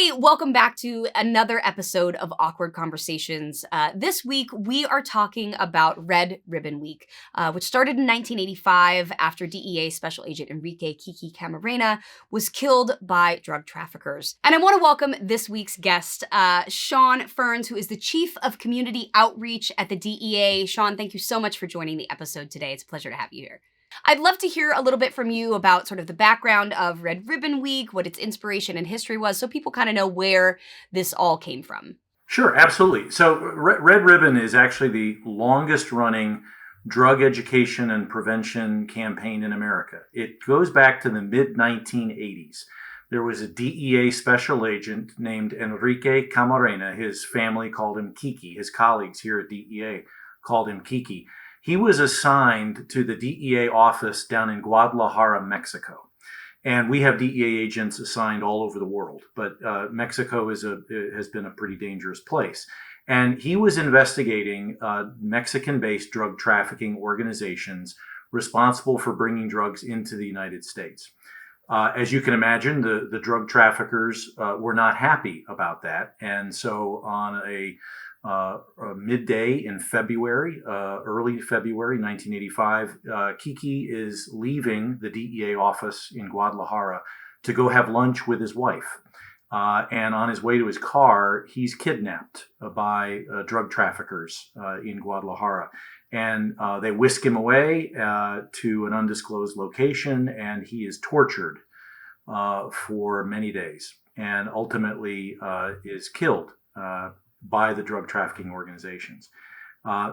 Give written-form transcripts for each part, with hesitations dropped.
Hey, welcome back to another episode of Awkward Conversations. This week, we are talking about Red Ribbon Week, which started in 1985 after DEA Special Agent Enrique Kiki Camarena was killed by drug traffickers. And I want to welcome this week's guest, Sean Fearns, who is the Chief of Community Outreach at the DEA. Sean, thank you so much for joining the episode today. It's a pleasure to have you here. I'd love to hear a little bit from you about sort of the background of Red Ribbon Week, what its inspiration and history was, so people kind of know where this all came from. Sure, absolutely. So Red Ribbon is actually the longest running drug education and prevention campaign in America. It goes back to the mid-1980s. There was a DEA special agent named Enrique Camarena. His family called him Kiki. His colleagues here at DEA called him Kiki. He was assigned to the DEA office down in Guadalajara, Mexico. And we have DEA agents assigned all over the world, but Mexico has been a pretty dangerous place. And he was investigating Mexican-based drug trafficking organizations responsible for bringing drugs into the United States. As you can imagine, the drug traffickers were not happy about that. And so on a midday in February, early February 1985, Kiki is leaving the DEA office in Guadalajara to go have lunch with his wife. And on his way to his car, he's kidnapped by drug traffickers in Guadalajara. And they whisk him away to an undisclosed location, and he is tortured for many days and ultimately is killed by the drug trafficking organizations.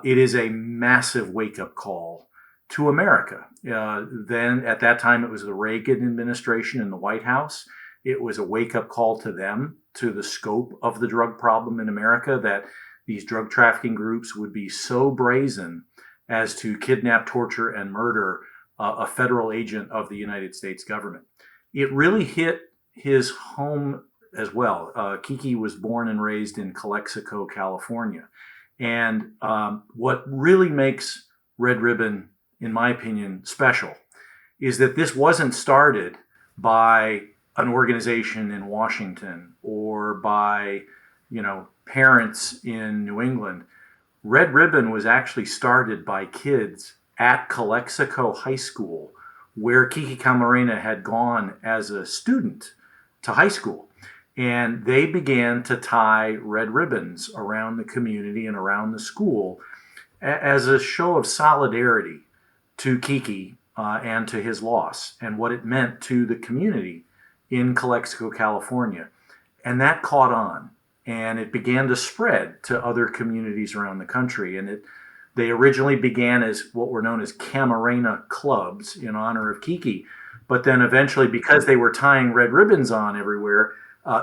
It is a massive wake-up call to America. Then, at that time, it was the Reagan administration in the White House. It was a wake-up call to them, to the scope of the drug problem in America, that these drug trafficking groups would be so brazen as to kidnap, torture, and murder a federal agent of the United States government. It really hit his home as well. Kiki was born and raised in Calexico, California. And what really makes Red Ribbon, in my opinion, special is that this wasn't started by an organization in Washington or by, parents in New England. Red Ribbon was actually started by kids at Calexico High School, where Kiki Camarena had gone as a student to high school. And they began to tie red ribbons around the community and around the school as a show of solidarity to Kiki and to his loss and what it meant to the community in Calexico, California. And that caught on, and it began to spread to other communities around the country. And they originally began as what were known as Camarena clubs in honor of Kiki. But then eventually, because they were tying red ribbons on everywhere,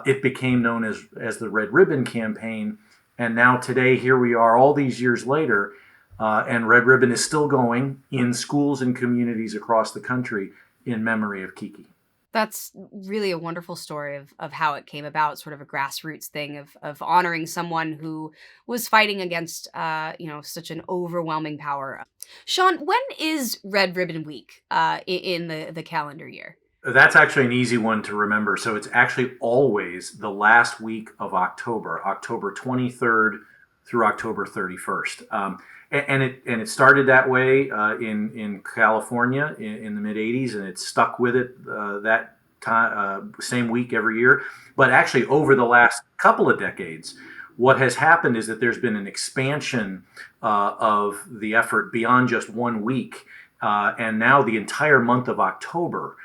it became known as the Red Ribbon Campaign. And now today, here we are all these years later, and Red Ribbon is still going in schools and communities across the country in memory of Kiki. That's really a wonderful story of how it came about, sort of a grassroots thing of honoring someone who was fighting against, such an overwhelming power. Sean, when is Red Ribbon Week in the calendar year? That's actually an easy one to remember. So it's actually always the last week of October 23rd through October 31st. And it started that way in California in the mid-'80s, and it stuck with it that time, same week every year. But actually, over the last couple of decades, what has happened is that there's been an expansion of the effort beyond just 1 week, and now the entire month of October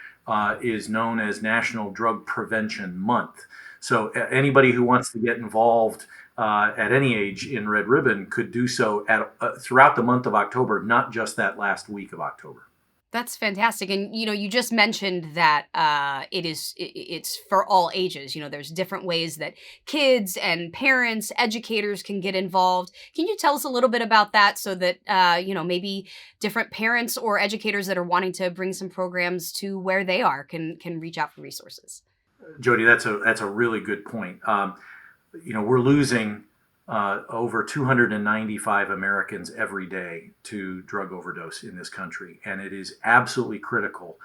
is known as National Drug Prevention Month. So anybody who wants to get involved at any age in Red Ribbon could do so throughout the month of October, not just that last week of October. That's fantastic. And, you just mentioned that it's for all ages. There's different ways that kids and parents, educators can get involved. Can you tell us a little bit about that so that, maybe different parents or educators that are wanting to bring some programs to where they are can reach out for resources? Jodie, that's a really good point. We're losing over 295 Americans every day to drug overdose in this country. And it is absolutely critical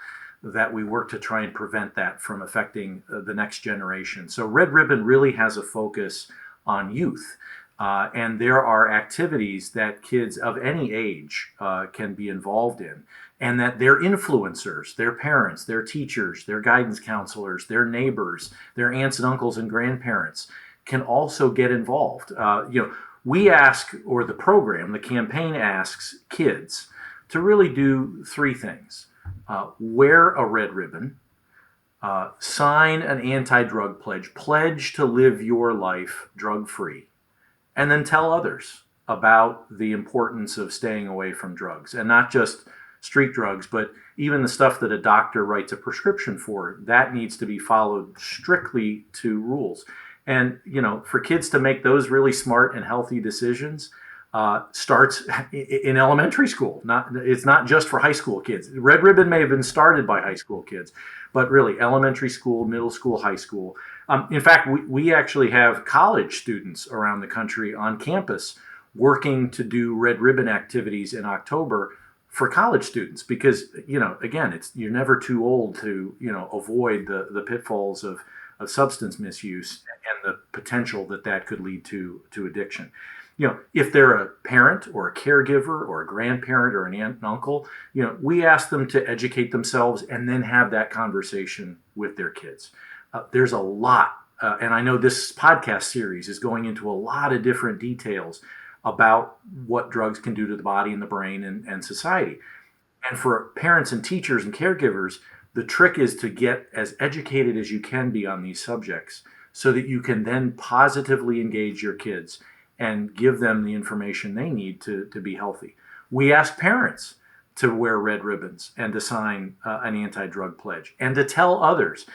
that we work to try and prevent that from affecting the next generation. So Red Ribbon really has a focus on youth. And there are activities that kids of any age can be involved in, and that their influencers, their parents, their teachers, their guidance counselors, their neighbors, their aunts and uncles and grandparents can also get involved. We ask, or the program, the campaign asks kids to really do three things: wear a red ribbon, sign an anti-drug pledge to live your life drug-free, and then tell others about the importance of staying away from drugs, and not just street drugs, but even the stuff that a doctor writes a prescription for. That needs to be followed strictly to rules. And, for kids to make those really smart and healthy decisions starts in elementary school. It's not just for high school kids. Red Ribbon may have been started by high school kids, but really elementary school, middle school, high school. In fact, we actually have college students around the country on campus working to do Red Ribbon activities in October for college students, because, again, you're never too old to, avoid the pitfalls of substance misuse and the potential that could lead to addiction. If they're a parent or a caregiver or a grandparent or an aunt and uncle, we ask them to educate themselves and then have that conversation with their kids. There's a lot, and I know this podcast series is going into a lot of different details about what drugs can do to the body and the brain and society. And for parents and teachers and caregivers, the trick is to get as educated as you can be on these subjects so that you can then positively engage your kids and give them the information they need to be healthy. We ask parents to wear red ribbons and to sign an anti-drug pledge and to tell others.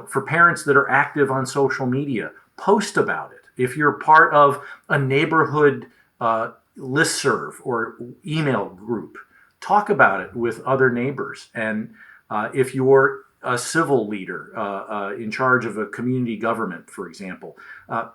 For parents that are active on social media, post about it. If you're part of a neighborhood listserv or email group, talk about it with other neighbors. And if you're a civil leader in charge of a community government, for example,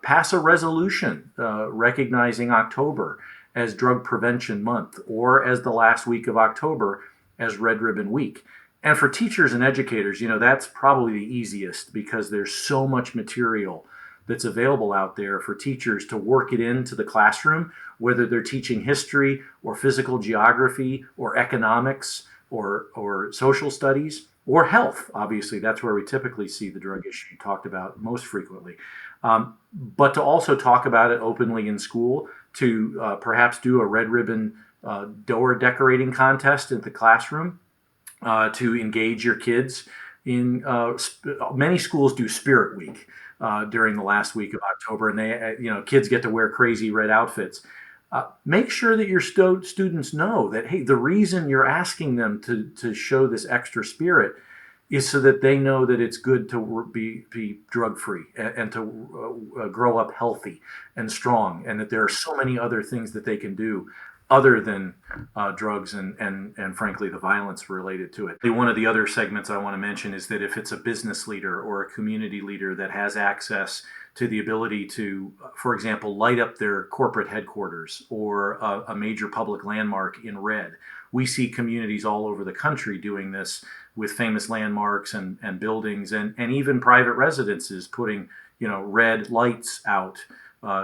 pass a resolution recognizing October as Drug Prevention Month, or as the last week of October as Red Ribbon Week. And for teachers and educators, that's probably the easiest, because there's so much material that's available out there for teachers to work it into the classroom, whether they're teaching history or physical geography or economics or social studies or health. Obviously, that's where we typically see the drug issue talked about most frequently. But to also talk about it openly in school, to perhaps do a red ribbon door decorating contest in the classroom, to engage your kids in many schools do Spirit Week during the last week of October, and they kids get to wear crazy red outfits. Make sure that your students know that, hey, the reason you're asking them to show this extra spirit is so that they know that it's good to be drug-free and to grow up healthy and strong, and that there are so many other things that they can do other than drugs and frankly the violence related to it. One of the other segments I want to mention is that if it's a business leader or a community leader that has access to the ability to, for example, light up their corporate headquarters or a major public landmark in red. We see communities all over the country doing this with famous landmarks and buildings and even private residences putting red lights out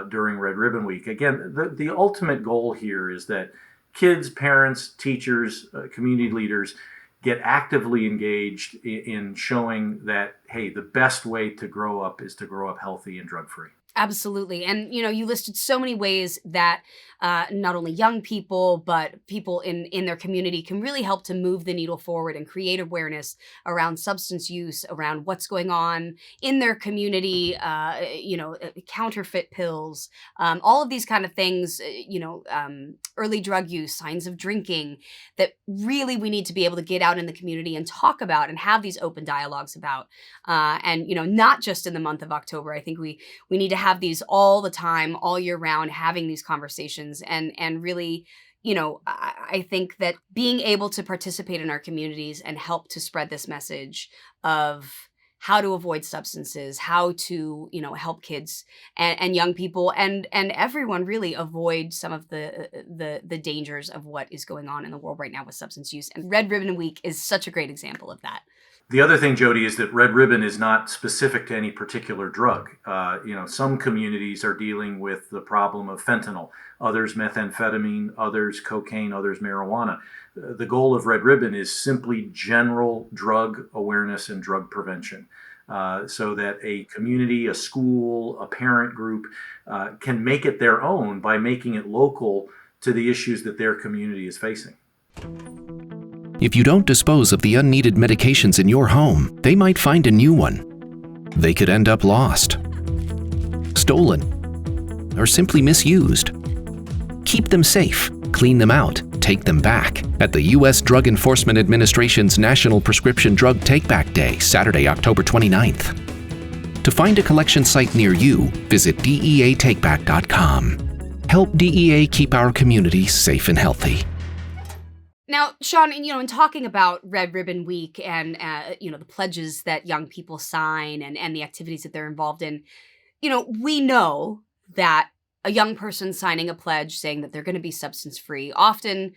during Red Ribbon Week. Again, the ultimate goal here is that kids, parents, teachers, community leaders get actively engaged in showing that, hey, the best way to grow up is to grow up healthy and drug-free. Absolutely. And, you listed so many ways that not only young people, but people in their community can really help to move the needle forward and create awareness around substance use, around what's going on in their community, counterfeit pills, all of these kind of things, early drug use, signs of drinking, that really we need to be able to get out in the community and talk about and have these open dialogues about. Not just in the month of October. I think we need to have these all the time, all year round, having these conversations and really, I think that being able to participate in our communities and help to spread this message of how to avoid substances, how to, help kids and young people and everyone really avoid some of the dangers of what is going on in the world right now with substance use. And Red Ribbon Week is such a great example of that. The other thing, Jodie, is that Red Ribbon is not specific to any particular drug. Some communities are dealing with the problem of fentanyl, others methamphetamine, others cocaine, others marijuana. The goal of Red Ribbon is simply general drug awareness and drug prevention, so that a community, a school, a parent group can make it their own by making it local to the issues that their community is facing. If you don't dispose of the unneeded medications in your home, they might find a new one. They could end up lost, stolen, or simply misused. Keep them safe, clean them out, take them back at the U.S. Drug Enforcement Administration's National Prescription Drug Take-Back Day, Saturday, October 29th. To find a collection site near you, visit DEATakeback.com. Help DEA keep our communities safe and healthy. Now, Sean, in talking about Red Ribbon Week and, the pledges that young people sign and the activities that they're involved in, we know that a young person signing a pledge saying that they're going to be substance free often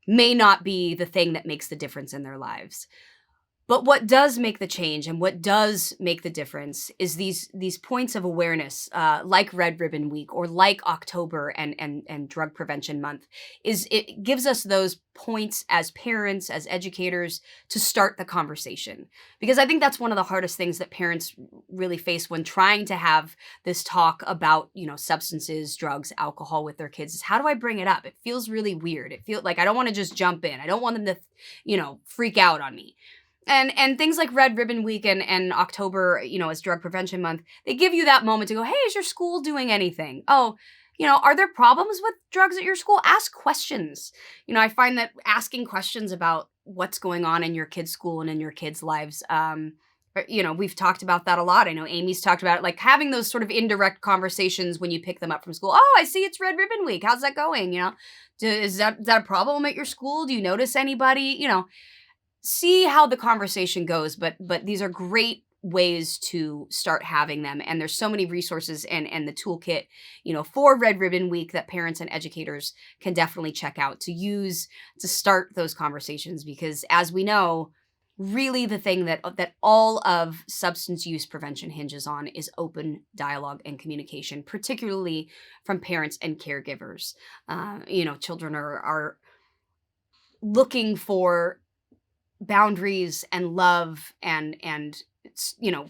may not be the thing that makes the difference in their lives. But what does make the change and what does make the difference is these points of awareness, like Red Ribbon Week or like October and Drug Prevention Month, is it gives us those points as parents, as educators, to start the conversation. Because I think that's one of the hardest things that parents really face when trying to have this talk about, substances, drugs, alcohol with their kids, is how do I bring it up? It feels really weird. It feels like I don't want to just jump in. I don't want them to, freak out on me. And things like Red Ribbon Week and October, as Drug Prevention Month, they give you that moment to go, hey, is your school doing anything? Oh, are there problems with drugs at your school? Ask questions. I find that asking questions about what's going on in your kids' school and in your kids' lives, we've talked about that a lot. I know Amy's talked about it, like having those sort of indirect conversations when you pick them up from school. Oh, I see it's Red Ribbon Week. How's that going? Is that a problem at your school? Do you notice anybody? See how the conversation goes, but these are great ways to start having them. And there's so many resources and the toolkit, for Red Ribbon Week that parents and educators can definitely check out to use to start those conversations. Because as we know, really the thing that all of substance use prevention hinges on is open dialogue and communication, particularly from parents and caregivers. Children are looking for boundaries and love and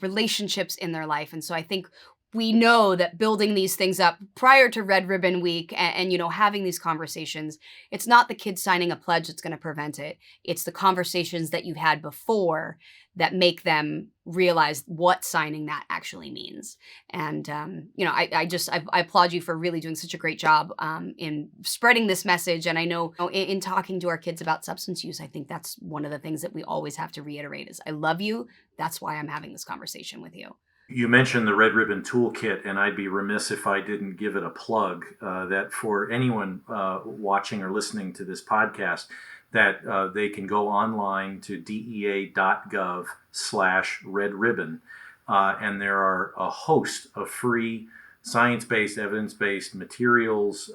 relationships in their life. And so I think we know that building these things up prior to Red Ribbon Week and having these conversations, it's not the kids signing a pledge that's going to prevent it. It's the conversations that you've had before that make them realize what signing that actually means. And, I applaud you for really doing such a great job in spreading this message. And I know in talking to our kids about substance use, I think that's one of the things that we always have to reiterate is I love you. That's why I'm having this conversation with you. You mentioned the Red Ribbon Toolkit, and I'd be remiss if I didn't give it a plug that for anyone watching or listening to this podcast, that they can go online to dea.gov/Red Ribbon, and there are a host of free science-based, evidence-based materials,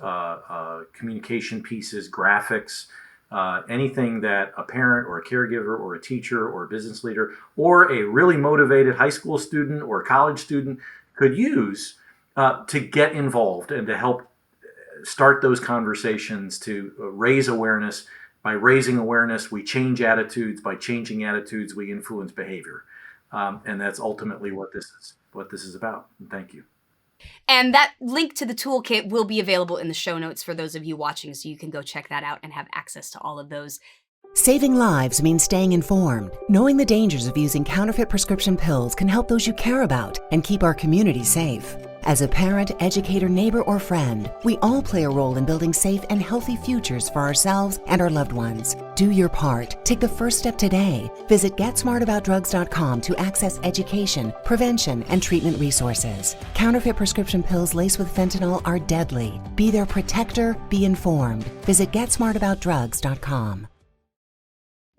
communication pieces, graphics, anything that a parent or a caregiver or a teacher or a business leader or a really motivated high school student or college student could use to get involved and to help start those conversations, to raise awareness. By raising awareness, we change attitudes. By changing attitudes, we influence behavior. And that's ultimately what this is about. And thank you. And that link to the toolkit will be available in the show notes for those of you watching, so you can go check that out and have access to all of those. Saving lives means staying informed. Knowing the dangers of using counterfeit prescription pills can help those you care about and keep our community safe. As a parent, educator, neighbor, or friend, we all play a role in building safe and healthy futures for ourselves and our loved ones. Do your part. Take the first step today. Visit GetSmartAboutDrugs.com to access education, prevention, and treatment resources. Counterfeit prescription pills laced with fentanyl are deadly. Be their protector. Be informed. Visit GetSmartAboutDrugs.com.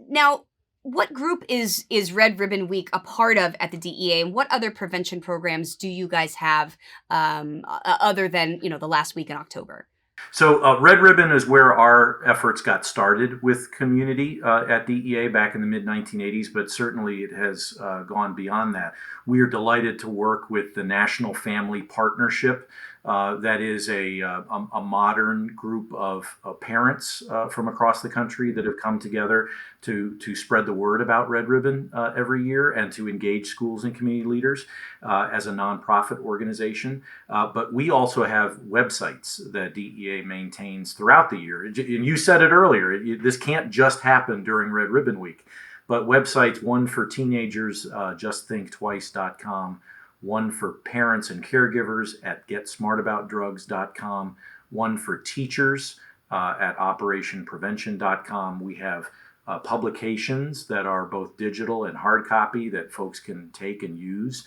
Now, What group is Red Ribbon Week a part of at the DEA, and what other prevention programs do you guys have other than the last week in October? So Red Ribbon is where our efforts got started with community at DEA back in the mid-1980s, but certainly it has gone beyond that. We are delighted to work with the National Family Partnership. That is a modern group of parents from across the country that have come together to spread the word about Red Ribbon every year and to engage schools and community leaders as a nonprofit organization. But we also have websites that DEA maintains throughout the year. And you said it earlier, this can't just happen during Red Ribbon Week. But websites, one for teenagers, justthinktwice.com, one for parents and caregivers at getsmartaboutdrugs.com, one for teachers at operationprevention.com. We have publications that are both digital and hard copy that folks can take and use.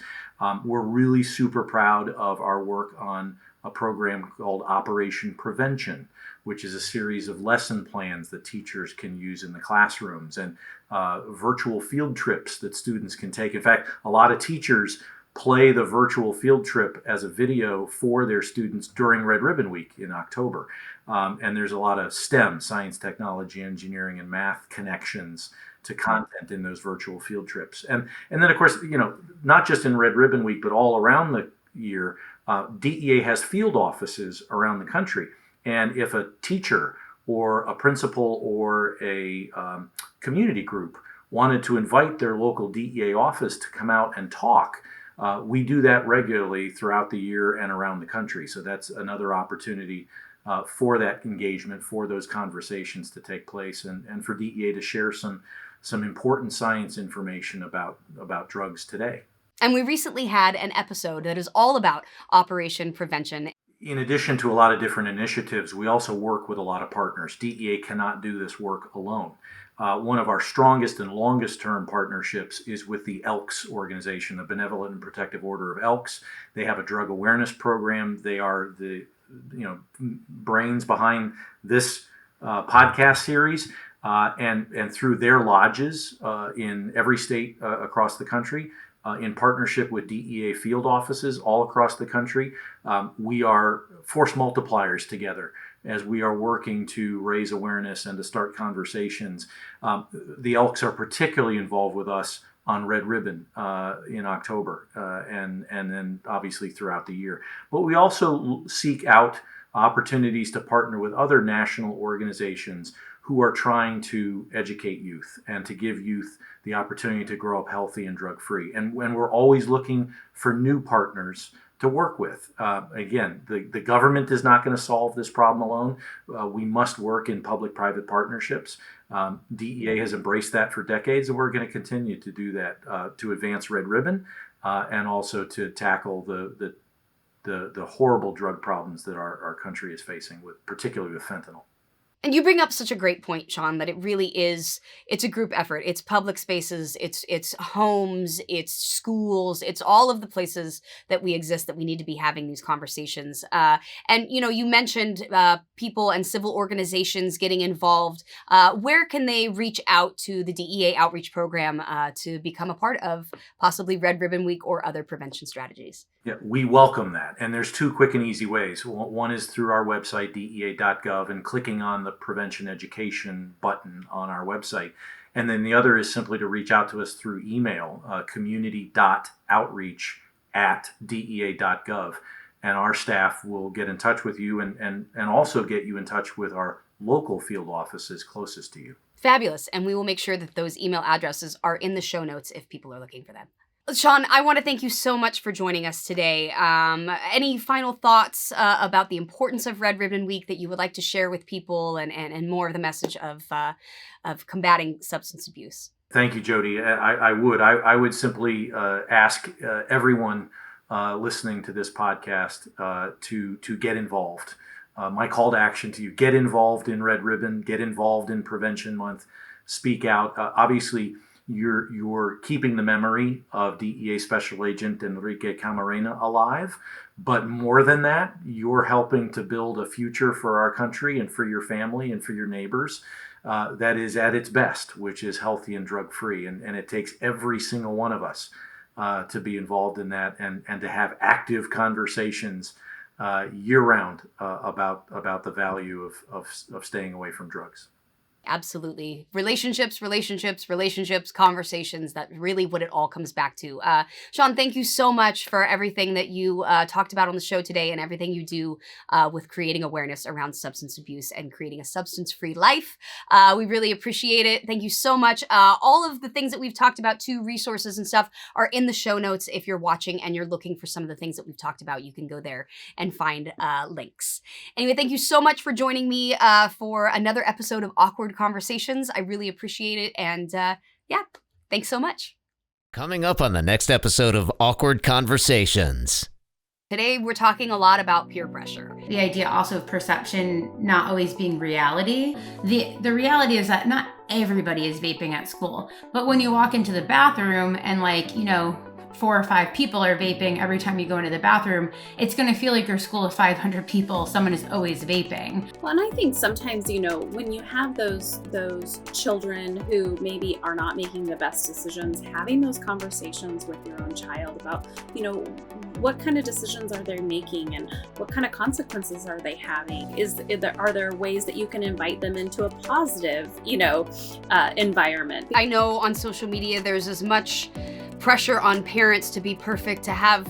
We're really super proud of our work on a program called Operation Prevention, which is a series of lesson plans that teachers can use in the classrooms and virtual field trips that students can take. In fact, a lot of teachers play the virtual field trip as a video for their students during Red Ribbon Week in October. And there's a lot of STEM, science, technology, engineering, and math connections to content in those virtual field trips. And then, of course, not just in Red Ribbon Week, but all around the year, DEA has field offices around the country. And if a teacher or a principal or a community group wanted to invite their local DEA office to come out and talk, we do that regularly throughout the year and around the country. So that's another opportunity for that engagement, for those conversations to take place, and for DEA to share some important science information about drugs today. And we recently had an episode that is all about Operation Prevention. In addition to a lot of different initiatives, we also work with a lot of partners. DEA cannot do this work alone. One of our strongest and longest term partnerships is with the Elks organization, the Benevolent and Protective Order of Elks. They have a drug awareness program. They are the brains behind this podcast series. And through their lodges in every state across the country, in partnership with DEA field offices all across the country, we are force multipliers together as we are working to raise awareness and to start conversations. The Elks are particularly involved with us on Red Ribbon in October and then obviously throughout the year. But we also seek out opportunities to partner with other national organizations who are trying to educate youth and to give youth the opportunity to grow up healthy and drug-free. And when we're always looking for new partners to work with. Again, the government is not going to solve this problem alone. We must work in public-private partnerships. DEA has embraced that for decades, and we're going to continue to do that to advance Red Ribbon and also to tackle the horrible drug problems that our country is facing, particularly with fentanyl. And you bring up such a great point, Sean, that it really is, it's a group effort. It's public spaces, it's homes, it's schools, it's all of the places that we exist that we need to be having these conversations. And, you mentioned people and civil organizations getting involved. Where can they reach out to the DEA outreach program to become a part of possibly Red Ribbon Week or other prevention strategies? Yeah, we welcome that. And there's two quick and easy ways. One is through our website, dea.gov, and clicking on the prevention education button on our website. And then the other is simply to reach out to us through email, community.outreach@dea.gov. And our staff will get in touch with you and also get you in touch with our local field offices closest to you. Fabulous. And we will make sure that those email addresses are in the show notes if people are looking for them. Sean, I want to thank you so much for joining us today. Any final thoughts about the importance of Red Ribbon Week that you would like to share with people and more of the message of combating substance abuse? Thank you, Jodie. I would simply ask everyone listening to this podcast to get involved. My call to action to you: get involved in Red Ribbon, get involved in Prevention Month, speak out. Obviously, you're keeping the memory of DEA Special Agent Enrique Camarena alive, but more than that, you're helping to build a future for our country and for your family and for your neighbors. that is at its best, which is healthy and drug-free. And it takes every single one of us to be involved in that and to have active conversations year-round about the value of staying away from drugs. Absolutely. Relationships, conversations, that really what it all comes back to. Sean, thank you so much for everything that you talked about on the show today and everything you do with creating awareness around substance abuse and creating a substance-free life. We really appreciate it. Thank you so much. All of the things that we've talked about, too, resources and stuff, are in the show notes. If you're watching and you're looking for some of the things that we've talked about, you can go there and find links. Anyway, thank you so much for joining me for another episode of Awkward Conversations. I really appreciate it. And yeah, thanks so much. Coming up on the next episode of Awkward Conversations. Today, we're talking a lot about peer pressure. The idea also of perception not always being reality. The reality is that not everybody is vaping at school. But when you walk into the bathroom and 4 or 5 people are vaping every time you go into the bathroom, it's going to feel like your school of 500 people, someone is always vaping. Well, and I think sometimes, when you have those children who maybe are not making the best decisions, having those conversations with your own child about, what kind of decisions are they making and what kind of consequences are they having? Are there ways that you can invite them into a positive, environment? I know on social media there's as much pressure on parents to be perfect, to have,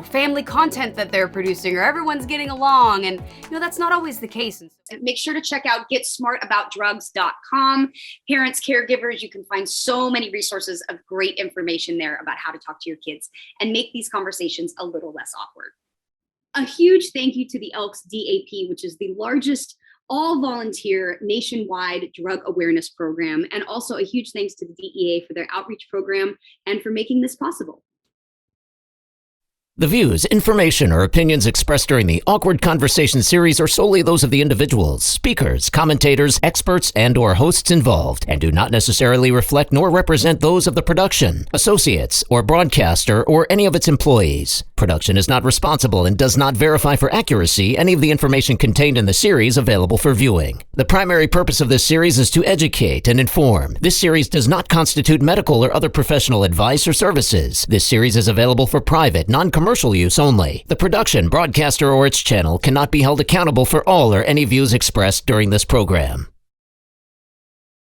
family content that they're producing or everyone's getting along. And, that's not always the case. And make sure to check out getsmartaboutdrugs.com. Parents, caregivers, you can find so many resources of great information there about how to talk to your kids and make these conversations a little less awkward. A huge thank you to the Elks DAP, which is the largest all-volunteer nationwide drug awareness program, and also a huge thanks to the DEA for their outreach program and for making this possible. The views, information, or opinions expressed during the Awkward Conversation series are solely those of the individuals, speakers, commentators, experts, and/or hosts involved, and do not necessarily reflect nor represent those of the production, associates, or broadcaster, or any of its employees. Production is not responsible and does not verify for accuracy any of the information contained in the series available for viewing. The primary purpose of this series is to educate and inform. This series does not constitute medical or other professional advice or services. This series is available for private, non-commercial use only. The production, broadcaster, or its channel cannot be held accountable for all or any views expressed during this program.